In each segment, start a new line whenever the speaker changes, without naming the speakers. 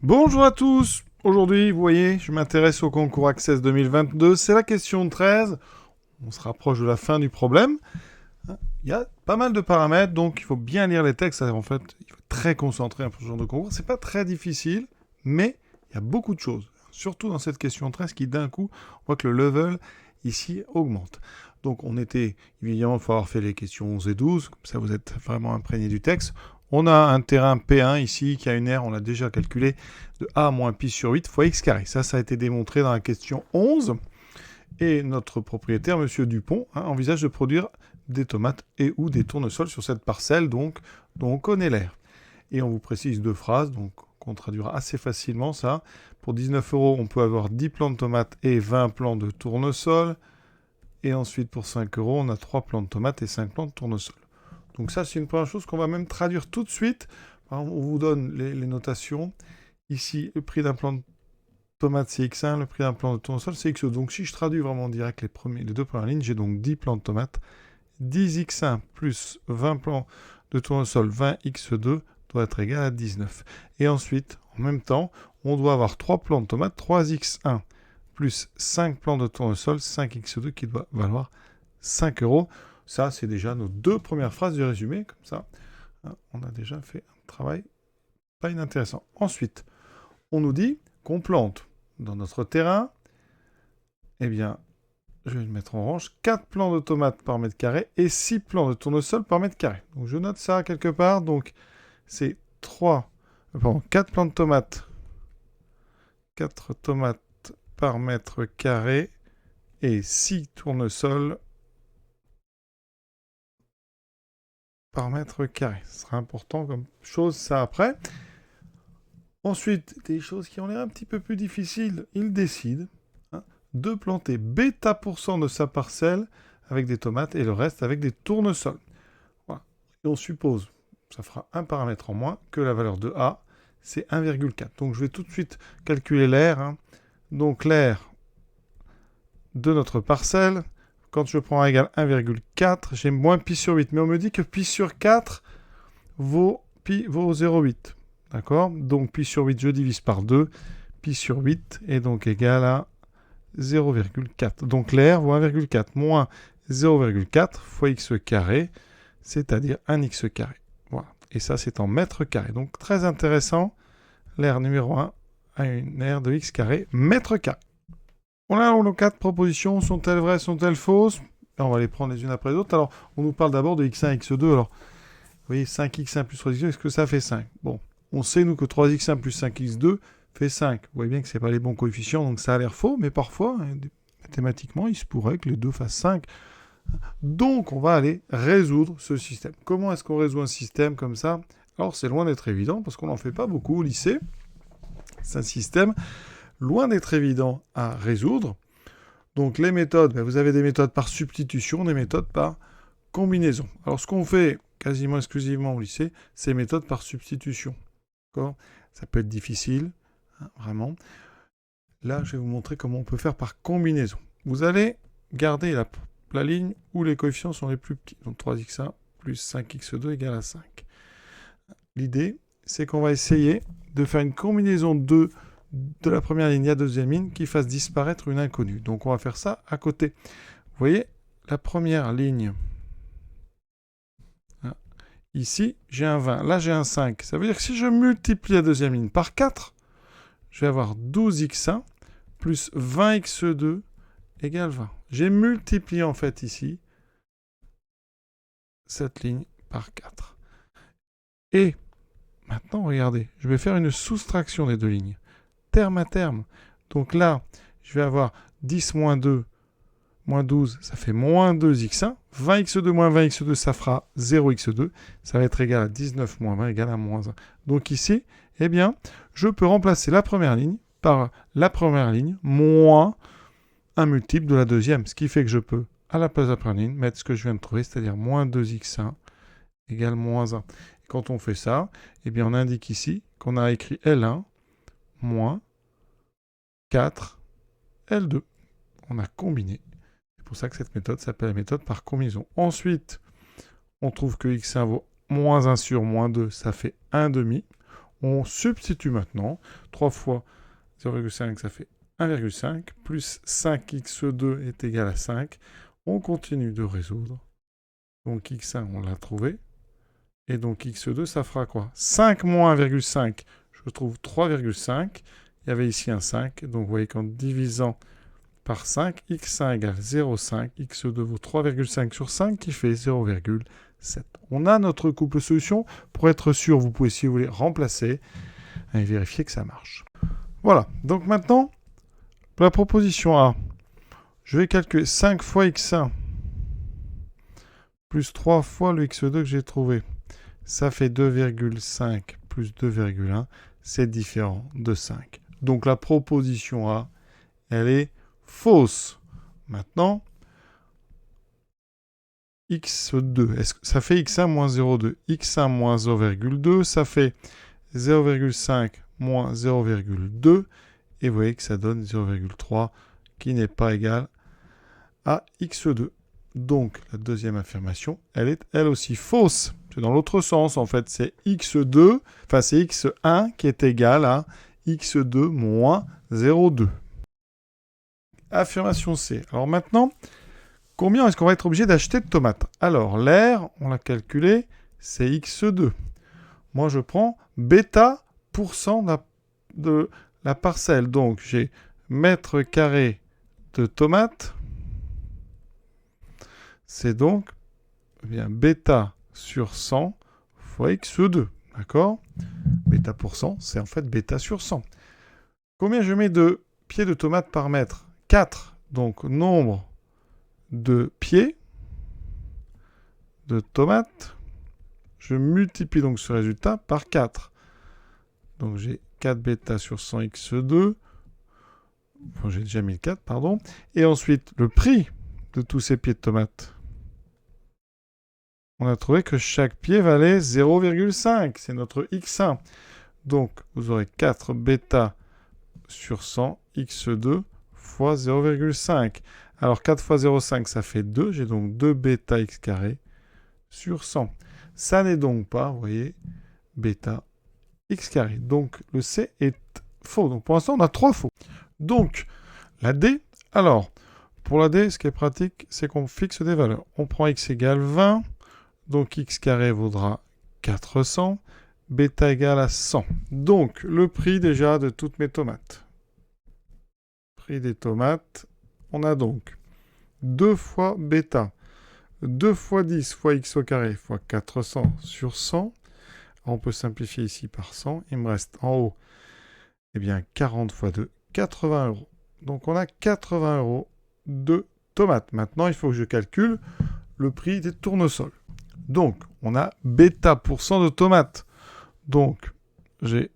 Bonjour à tous. Aujourd'hui, vous voyez, je m'intéresse au concours Access 2022. C'est la question 13. On se rapproche de la fin du problème. Il y a pas mal de paramètres, donc il faut bien lire les textes. En fait, il faut être très concentré pour ce genre de concours. C'est pas très difficile, mais il y a beaucoup de choses. Surtout dans cette question 13 qui, d'un coup, on voit que le level ici augmente. Donc on était, évidemment, il faut avoir fait les questions 11 et 12. Comme ça, vous êtes vraiment imprégné du texte. On a un terrain P1 ici qui a une aire, on l'a déjà calculé, de A moins pi sur 8 fois x carré. Ça a été démontré dans la question 11. Et notre propriétaire, M. Dupont, envisage de produire des tomates et ou des tournesols sur cette parcelle, donc, dont on connaît l'aire. Et on vous précise deux phrases, donc qu'on traduira assez facilement ça. Pour 19 €, on peut avoir 10 plants de tomates et 20 plants de tournesol. Et ensuite, pour 5 €, on a 3 plants de tomates et 5 plants de tournesol. Donc ça, c'est une première chose qu'on va même traduire tout de suite. Par exemple, on vous donne les notations. Ici, le prix d'un plant de tomate, c'est X1. Le prix d'un plant de tournesol, c'est XE. Donc si je traduis vraiment en direct les deux premières lignes, j'ai donc 10 plants de tomates. 10 X1 plus 20 plants de tournesol, 20 X2 doit être égal à 19. Et ensuite, en même temps, on doit avoir 3 plants de tomates, 3 X1 plus 5 plants de tournesol, 5 X2 qui doit valoir 5 €. Ça, c'est déjà nos deux premières phrases du résumé. Comme ça, on a déjà fait un travail pas inintéressant. Ensuite, on nous dit qu'on plante dans notre terrain, eh bien, je vais le mettre en orange, 4 plants de tomates par mètre carré et 6 plants de tournesol par mètre carré. Donc je note ça quelque part. Donc c'est 4 plants de tomates, 4 tomates par mètre carré et 6 tournesols par mètre carré. Ce sera important comme chose ça après. Ensuite, des choses qui ont l'air un petit peu plus difficiles. Il décide de planter bêta% de sa parcelle avec des tomates et le reste avec des tournesols. Voilà. Et on suppose, ça fera un paramètre en moins, que la valeur de A, c'est 1,4. Donc je vais tout de suite calculer l'aire. Donc l'aire de notre parcelle, quand je prends A égale 1,4, j'ai moins pi sur 8. Mais on me dit que pi sur 4 vaut 0,8. D'accord? Donc pi sur 8, je divise par 2. Pi sur 8 est donc égal à 0,4. Donc l'air vaut 1,4 moins 0,4 fois x carré, c'est-à-dire 1x carré. Voilà. Et ça, c'est en mètres carrés. Donc très intéressant. L'air numéro 1 a une aire de x carré mètre carré. On a nos 4 propositions. Sont-elles vraies, sont-elles fausses? On va les prendre les unes après les autres. Alors, on nous parle d'abord de x1, x2. Alors, vous voyez, 5x1 plus 3x2, est-ce que ça fait 5? Bon, on sait, nous, que 3x1 plus 5x2 fait 5. Vous voyez bien que ce n'est pas les bons coefficients, donc ça a l'air faux, mais parfois, mathématiquement, il se pourrait que les deux fassent 5. Donc, on va aller résoudre ce système. Comment est-ce qu'on résout un système comme ça? Alors, c'est loin d'être évident, parce qu'on n'en fait pas beaucoup au lycée. C'est un système loin d'être évident à résoudre. Donc, les méthodes, vous avez des méthodes par substitution, des méthodes par combinaison. Alors, ce qu'on fait quasiment exclusivement au lycée, c'est méthodes par substitution. D'accord? Ça peut être difficile, vraiment. Là, je vais vous montrer comment on peut faire par combinaison. Vous allez garder la ligne où les coefficients sont les plus petits. Donc 3x1 plus 5x2 égale à 5. L'idée, c'est qu'on va essayer de faire une combinaison de la première ligne à la deuxième ligne qui fasse disparaître une inconnue. Donc on va faire ça à côté. Vous voyez, la première ligne, ici, j'ai un 20. Là, j'ai un 5. Ça veut dire que si je multiplie la deuxième ligne par 4, je vais avoir 12x1 plus 20x2 égale 20. J'ai multiplié en fait ici cette ligne par 4. Et maintenant, regardez, je vais faire une soustraction des deux lignes. Terme à terme. Donc là, je vais avoir 10 moins 2 moins 12, ça fait moins 2x1. 20x2 moins 20x2, ça fera 0x2. Ça va être égal à 19 moins 20 égale à moins 1. Donc ici, eh bien, je peux remplacer la première ligne par la première ligne moins un multiple de la deuxième. Ce qui fait que je peux, à la place de la première ligne, mettre ce que je viens de trouver, c'est-à-dire moins 2x1 égale moins 1. Et quand on fait ça, eh bien, on indique ici qu'on a écrit L1 moins 4 L2. On a combiné. C'est pour ça que cette méthode s'appelle la méthode par combinaison. Ensuite, on trouve que x1 vaut moins 1 sur moins 2, ça fait 1 demi. On substitue maintenant. 3 fois 0,5, ça fait 1,5. Plus 5x2 est égal à 5. On continue de résoudre. Donc x1, on l'a trouvé. Et donc x2, ça fera quoi? 5 moins 1,5, je trouve 3,5. Il y avait ici un 5. Donc vous voyez qu'en divisant par 5, x1 égale 0,5. x2 vaut 3,5 sur 5 qui fait 0,7. On a notre couple solution. Pour être sûr, vous pouvez, si vous voulez, remplacer et vérifier que ça marche. Voilà. Donc maintenant, pour la proposition A, je vais calculer 5 fois x1 plus 3 fois le x2 que j'ai trouvé. Ça fait 2,5 plus 2,1. C'est différent de 5. Donc la proposition A, elle est fausse. Maintenant, x2, ça fait x1 moins 0,2. x1 moins 0,2, ça fait 0,5 moins 0,2. Et vous voyez que ça donne 0,3 qui n'est pas égal à x2. Donc, la deuxième affirmation, elle est elle aussi fausse. C'est dans l'autre sens, en fait. C'est x2, enfin c'est x1 qui est égal à x2 moins 0,2. Affirmation C. Alors maintenant, combien est-ce qu'on va être obligé d'acheter de tomates? Alors, l'air, on l'a calculé, c'est x2. Moi, je prends bêta % de la parcelle. Donc, j'ai mètre carré de tomates. C'est donc bêta sur 100 fois x2. D'accord? Bêta %, c'est en fait bêta sur 100. Combien je mets de pieds de tomates par mètre? 4. Donc, nombre de pieds de tomates. Je multiplie donc ce résultat par 4. Donc, j'ai 4 bêta sur 100 x2. Bon, j'ai déjà mis le 4, pardon. Et ensuite, le prix de tous ces pieds de tomates. On a trouvé que chaque pied valait 0,5. C'est notre x1. Donc, vous aurez 4 bêta sur 100 x2 fois 0,5. Alors, 4 fois 0,5, ça fait 2. J'ai donc 2 bêta x carré sur 100. Ça n'est donc pas, vous voyez, bêta x carré. Donc, le C est faux. Donc, pour l'instant, on a 3 faux. Donc, la D, alors, pour la D, ce qui est pratique, c'est qu'on fixe des valeurs. On prend x égale 20. Donc, x carré vaudra 400. Bêta égale à 100. Donc, le prix déjà de toutes mes tomates. Prix des tomates, on a donc 2 fois bêta. 2 fois 10 fois x au carré fois 400 sur 100. On peut simplifier ici par 100. Il me reste en haut, eh bien, 40 fois 2, 80 euros. Donc, on a 80 euros de tomates. Maintenant, il faut que je calcule le prix des tournesols. Donc, on a bêta % de tomates. Donc, j'ai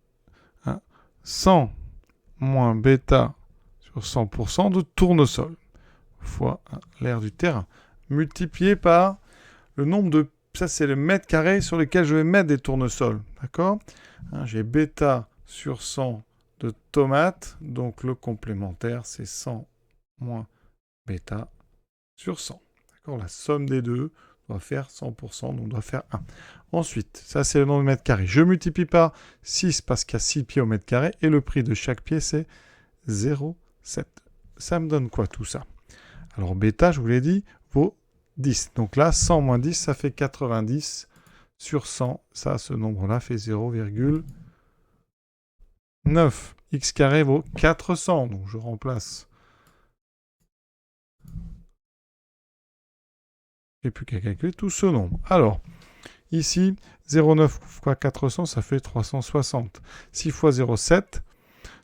100 moins bêta sur 100% de tournesol fois l'air du terrain, multiplié par le nombre de... Ça, c'est le mètre carré sur lequel je vais mettre des tournesols. D'accord? J'ai bêta sur 100 de tomates. Donc, le complémentaire, c'est 100 moins bêta sur 100. D'accord? La somme des deux doit faire 100%, donc on doit faire 1. Ensuite, ça c'est le nombre de mètres carrés. Je multiplie par 6 parce qu'il y a 6 pieds au mètre carré et le prix de chaque pied c'est 0,7. Ça me donne quoi tout ça? Alors bêta, je vous l'ai dit, vaut 10. Donc là, 100 moins 10, ça fait 90 sur 100. Ça, ce nombre-là fait 0,9. X carré vaut 400. Donc je remplace. Je n'ai plus qu'à calculer tout ce nombre. Alors, ici, 0,9 fois 400, ça fait 360. 6 fois 0,7,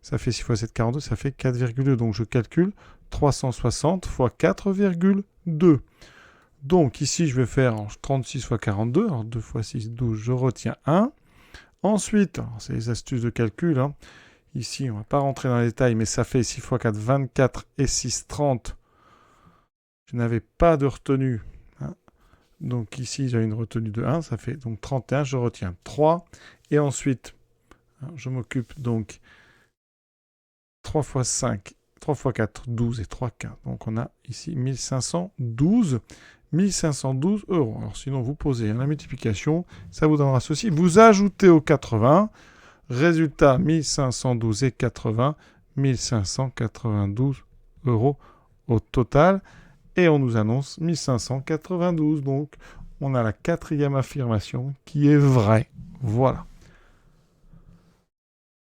ça fait 6 fois 7, 42, ça fait 4,2. Donc, je calcule 360 fois 4,2. Donc, ici, je vais faire 36 fois 42. Alors, 2 fois 6, 12, je retiens 1. Ensuite, c'est les astuces de calcul. Ici, on ne va pas rentrer dans les détails, mais ça fait 6 fois 4, 24 et 6, 30. Je n'avais pas de retenue. Donc ici, j'ai une retenue de 1, ça fait donc 31, je retiens 3. Et ensuite, je m'occupe donc 3 fois 5, 3 fois 4, 12 et 3, 15. Donc on a ici 1512 euros. Alors sinon, vous posez la multiplication, ça vous donnera ceci. Vous ajoutez au 80, Résultat, 1512,80 1592 euros au total. Et on nous annonce 1592. Donc, on a la 4e affirmation qui est vraie. Voilà.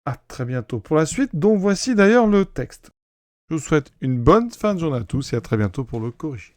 À très bientôt pour la suite, dont voici d'ailleurs le texte. Je vous souhaite une bonne fin de journée à tous et à très bientôt pour le corriger.